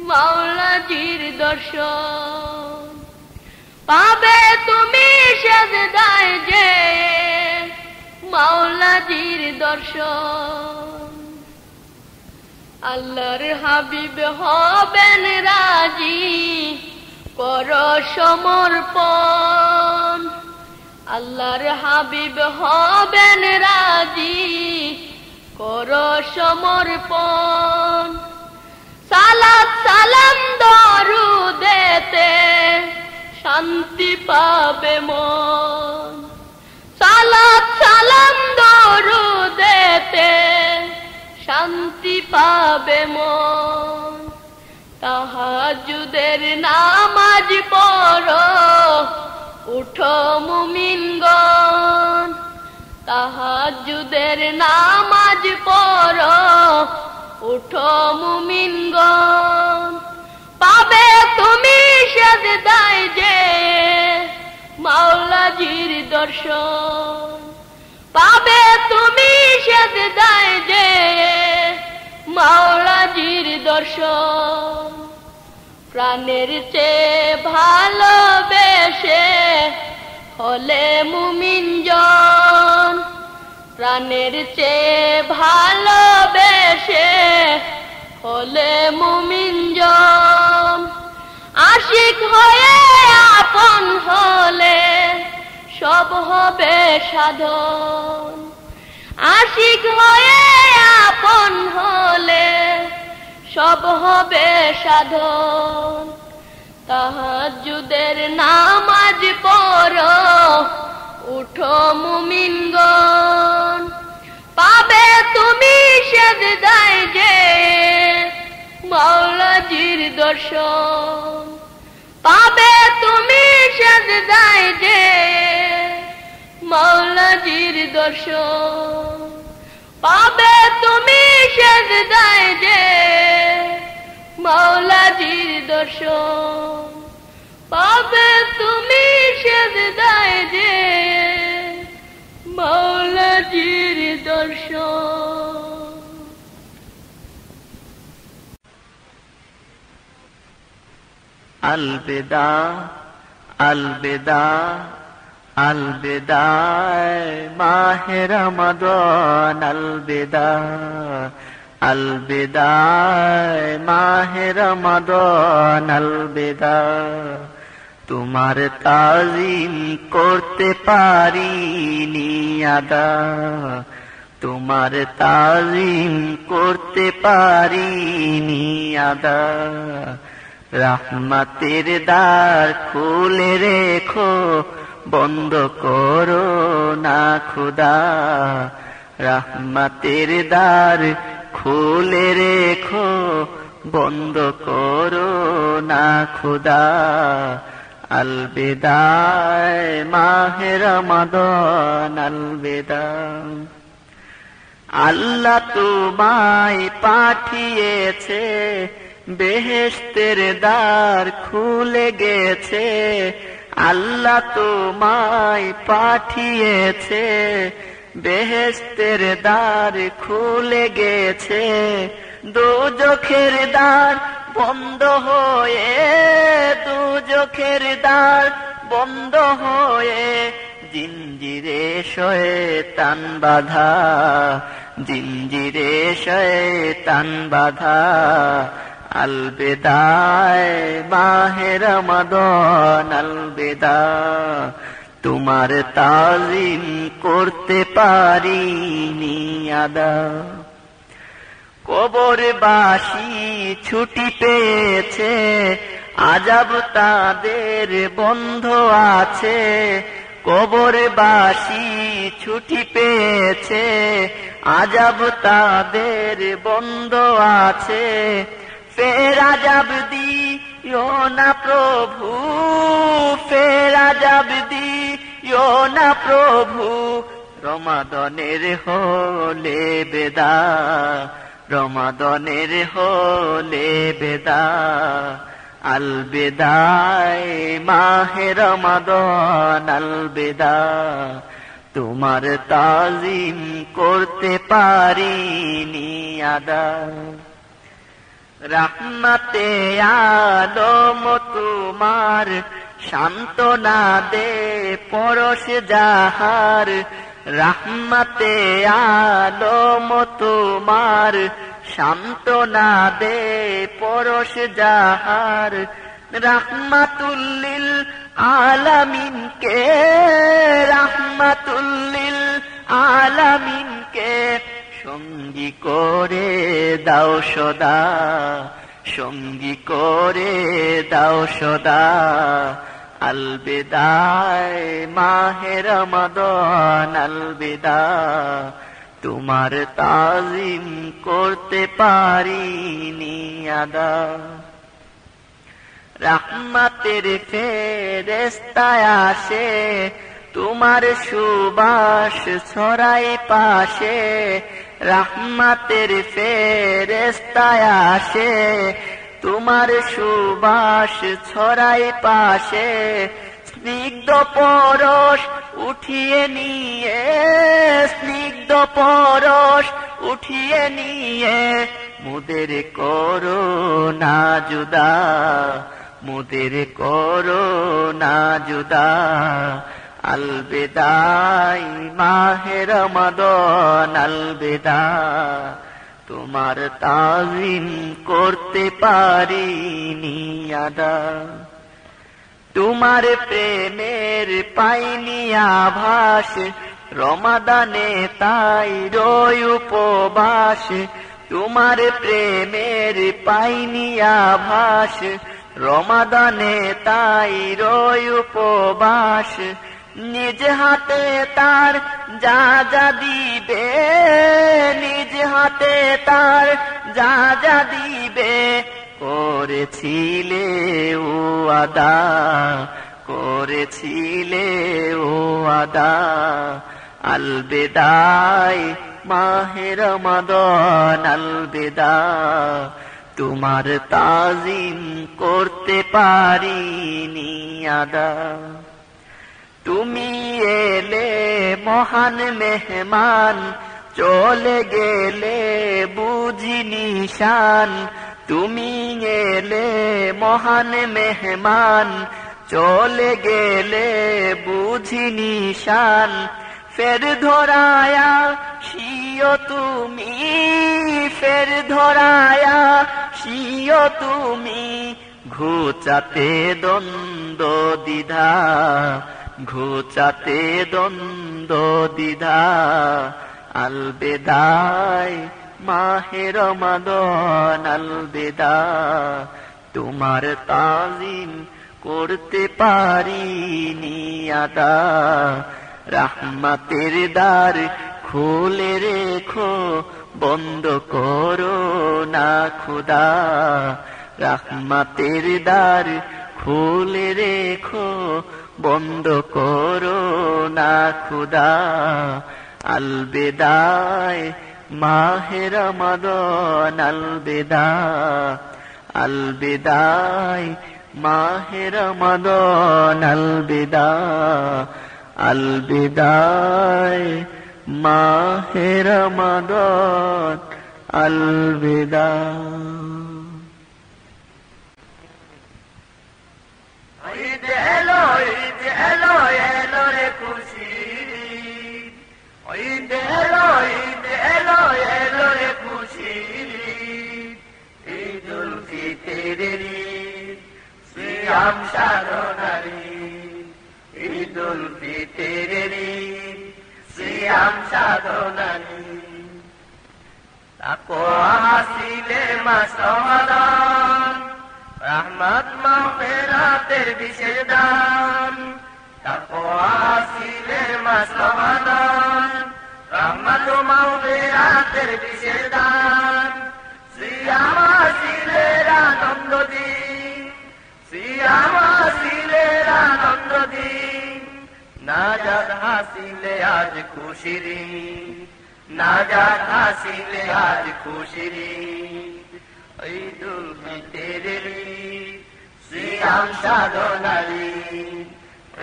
S5: মাওলাজির দর্শন, পাবে তুমি সেজদায় যে মাওলাজির দর্শন। আল্লাহর হাবিব হবেন রাজি, করো সমর্পণ। আল্লাহর হাবিব হবেন রাজি, করো সমর্পণ। সালাত সালাম দরুদেতে শান্তি পাবে মন, সালাত সালাম দরুদেতে শান্তি পাবে মন। তাহাজ্জুদের নামাজ পড়ো, উঠো মুমিনগণ, তাহাজ্জুদের নামাজ পড়ো, উঠো মুমিনগণ। পাবে তুমি সেজদায় যে মাওলাজির দর্শন, পাবে তুমি সেজদায় যে মাওলাজির দর্শন। প্রাণের চেয়ে ভালোবেসে হলে মুমিনজন, প্রাণের চেয়ে ভালোবেসে হলে মুমিনজন। আশিক হয়ে আপন হলে সব হবে সাধন, আশিক হয়ে আপন হলে সব হবে সাধন। তাহাজ্জুদের নামাজ পড়ো, উঠো মুমিনগণ। পাবে তুমি সেজদায় যে মাওলাজির দর্শন, পাবে তুমি সেজদায় যে মাওলাজির দর্শন, পাবে তুমি সেজদায় যে মাওলাজির দর্শন, পাবে তুমি সেজদায় যে মাওলাজির দর্শন।
S3: আলবিদা আলবিদা আলবিদা মাহে রমাদান, আলবিদা আলবিদা মাহে রমাদান, আলবিদা। তোমার তাজিম করতে পারিনি আদা, তোমার তাজিম করতে পারিনি আদা। রহমতের দ্বার খুলে রেখো, বন্ধ করো না খুদা। রহমতের দ্বার খুলে রেখো, বন্ধ করো না খুদা। আলবিদা মাহে রমাদান, আলবিদা। আল্লাহ তোমায় পাঠিয়েছে, বেহেশতের দ্বার খুলে গেছে। আল্লাহ তোমায় পাঠিয়েছে, বেহেশতের দ্বার খুলে গেছে। দোজখের দ্বার বন্ধ হয়ে, দোজখের দ্বার বন্ধ হয়ে, জিঞ্জিরে শয়তান বাধা, জিঞ্জিরে শয়তান বাধা। আলবিদা মাহে রমাদান, আলবিদা। তোমার তাজিম করতে পারিনি আদা। কবরবাসী ছুটি পেয়েছে, আজাব তাদের বন্ধ আছে। কবরবাসী ছুটি পেয়েছে, আজাব তাদের বন্ধ আছে। ফের আজাব দিও না প্রভু, ফের আজাব দিও না প্রভু। রমাদানের হলে বেদা, রমাদানের হলে বেদা। আল বেদায় মাহে রমাদান, আল বেদা। তোমার তাজিম করতে পারিনি আদা। রহমতে আলম তোমার, সান্ত্বনা দে পরশ যাহার। রহমতে আলম তোমার, সান্ত্বনা দে পরশ যাহার। রহমাতুল্লিল আলামিনকে, রহমাতুল্লিল আলামিনকে সঙ্গী করে দাও সদা, সঙ্গী করে দাও সদা। আল বেদায় মাহে রমাদান, আল বেদা। তোমার তাজিম করতে পারিনি আদা। রহমতের ফেরেশতা আসে, তোমার সুবাস ছড়ায় পাশে। রহমতের ফেরেশতা আসে, তোমার সুবাস ছড়ায় পাশে। স্নিগ্ধ পরশ উঠিয়ে নিয়ে, স্নিগ্ধ পরশ উঠিয়ে নিয়ে। মুদের করো না জুদা, মুদের করো না জুদা। আল বেদায় মাহে রমাদান, আল বেদা। তোমার তাজিম করতে পারিনি আদা। তোমার প্রেমের পাইনি আভাস, রমাদানে তাই রই উপবাস। তোমার প্রেমের পাইনি আভাস, রমাদানে তাই রই উপবাস। নিজ হাতে তার যা যা দিবে, নিজ হাতে তার যা যা দিবে। করেছিলে ও আদা, করেছিলে ও আদা। আল বেদায় মাহে রমাদান, আল বেদা। তোমার তাজিম করতে পারিনি আদা। তুমি এলে মহান মেহমান, চলে গেলে বুঝি নিশান। তুমি এলে মহান মেহমান, চলে গেলে বুঝি নিশান। ফের ধরায়া শিও তুমি, ফের ধরায়া শিও তুমি। ঘুচাতে দ্বন্দ্ব দ্বিধা, ঘুচাতে দ্বন্দ্ব দ্বিধা। আল বেদায় মাহে রমাদান, আল বেদা। তোমার তাজিম করতে পারিনি আদা। রহমতের দ্বার খুলে রেখো, বন্ধ করো না খোদা। রহমতের দ্বার খুলে রেখো, বন্ধ করো না খোদা। আল বেদায় মাহে রমাদান, আল বেদা। আল বেদায় মাহে রমাদান, আল বেদা। আল বেদায় মাহে রমাদান, আল বেদা।
S4: ঈদ এলো, ঈদ এলো, এলো রে খুশি। ঈদ এলো, ঈদ এলো, এলো রে খুশি। ঈদুল ফিতরের ঈদ, সিয়াম সাধনার ঈদ। ঈদুল ফিতরের
S3: সাধনারি তাকওয়া হাসিলে মাস রমাদান রহমত মাগফিরাতের বিশেষ দান তাকওয়া হাসিলে মাস রমাদান রহমত মাগফিরাতের বিশেষ দান সিয়াম হাসিলের আনন্দ দিন সিয়াম হাসিলের আনন্দ দিন নাজাত হাসিলে আজ খুশির নাজাত হাসিলে আজ খুশির ঈদুল ফিতরের সিয়াম সাধনারি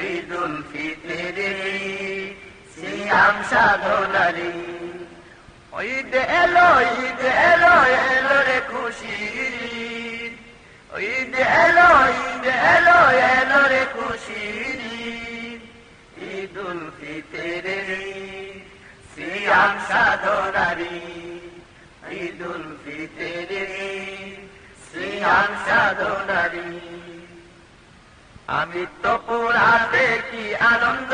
S3: ঈদুল ফিতরের সিয়াম সাধনারি ঈদ এলো এলো রে খুশির ঈদ এলো এলো রে খুশির ঈদুল ফিতরের সিয়াম সাধনারি ঈদুল ফিতরের সিয়াম সাধনারি আমি তো পুরাতে কি আনন্দ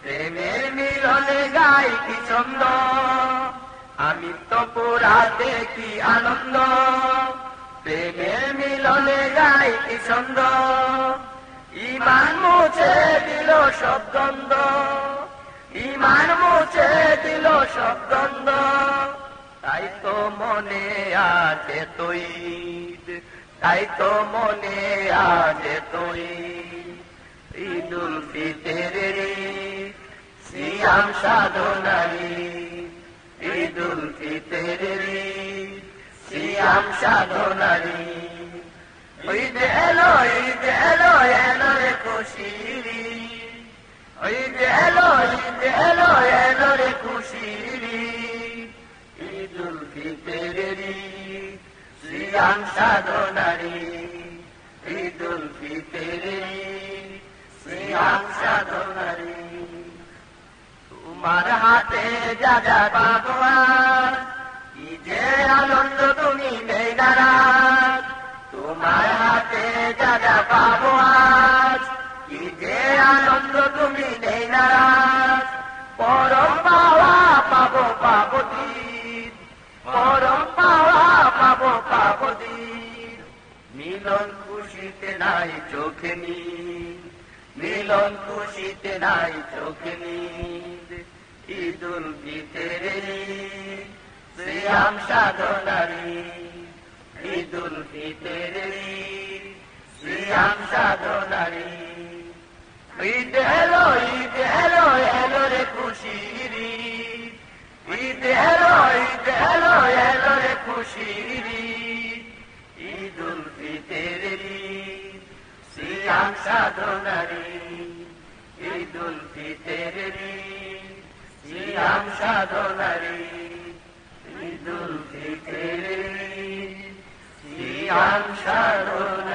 S3: প্রেমের মিলনে গাই কি ছন্দ আমি তো পুরাতে কি আনন্দ প্রেমের মিলনে গাই কি ছন্দ ঈমান মুছে দিল সব দ্বন্দ্ব ঈমান মুছে দিল সব দ্বন্দ্ব তাই তো মনে আছে তুই তাই তো মনে আছে তুই ঈদুল ফিতরের সিয়াম সাধনারি ঈদুল ফিতরের সিয়াম সাধনারি ঈদ এলো এলো রে খুশির ঈদ এলো এলো রে খুশির ঈদুল ফিতরের সিয়াম সাধনারি ঈদুল ফিতরের সিয়াম সাধনারি তোমার হাতে যা যা পাবো কি যে আনন্দ তুমি নেই নারাজ তোমার হাতে যা যা পাবো আজ কি যে আনন্দ তুমি নেই নারাজ পরম পাওয়া পাবো পাবো দিন পরম পাওয়া পাবো পাবো দিন মিলন খুশিতে নাই চোখে নীল মিলন খুশিতে নাই চোখে নীল ঈদুল ফিতরের সিয়াম সাধনারি ঈদুল ফিতরের সিয়াম সাধনারি ঈদ এলো এলো রে খুশির ঈদ এলো রে খুশির ঈদুল ফিতরের সিয়াম সাধনারি ঈদুল ফিতরের সিয়াম সাধনারি ঈদুল ফিতরের সিয়াম সাধনারি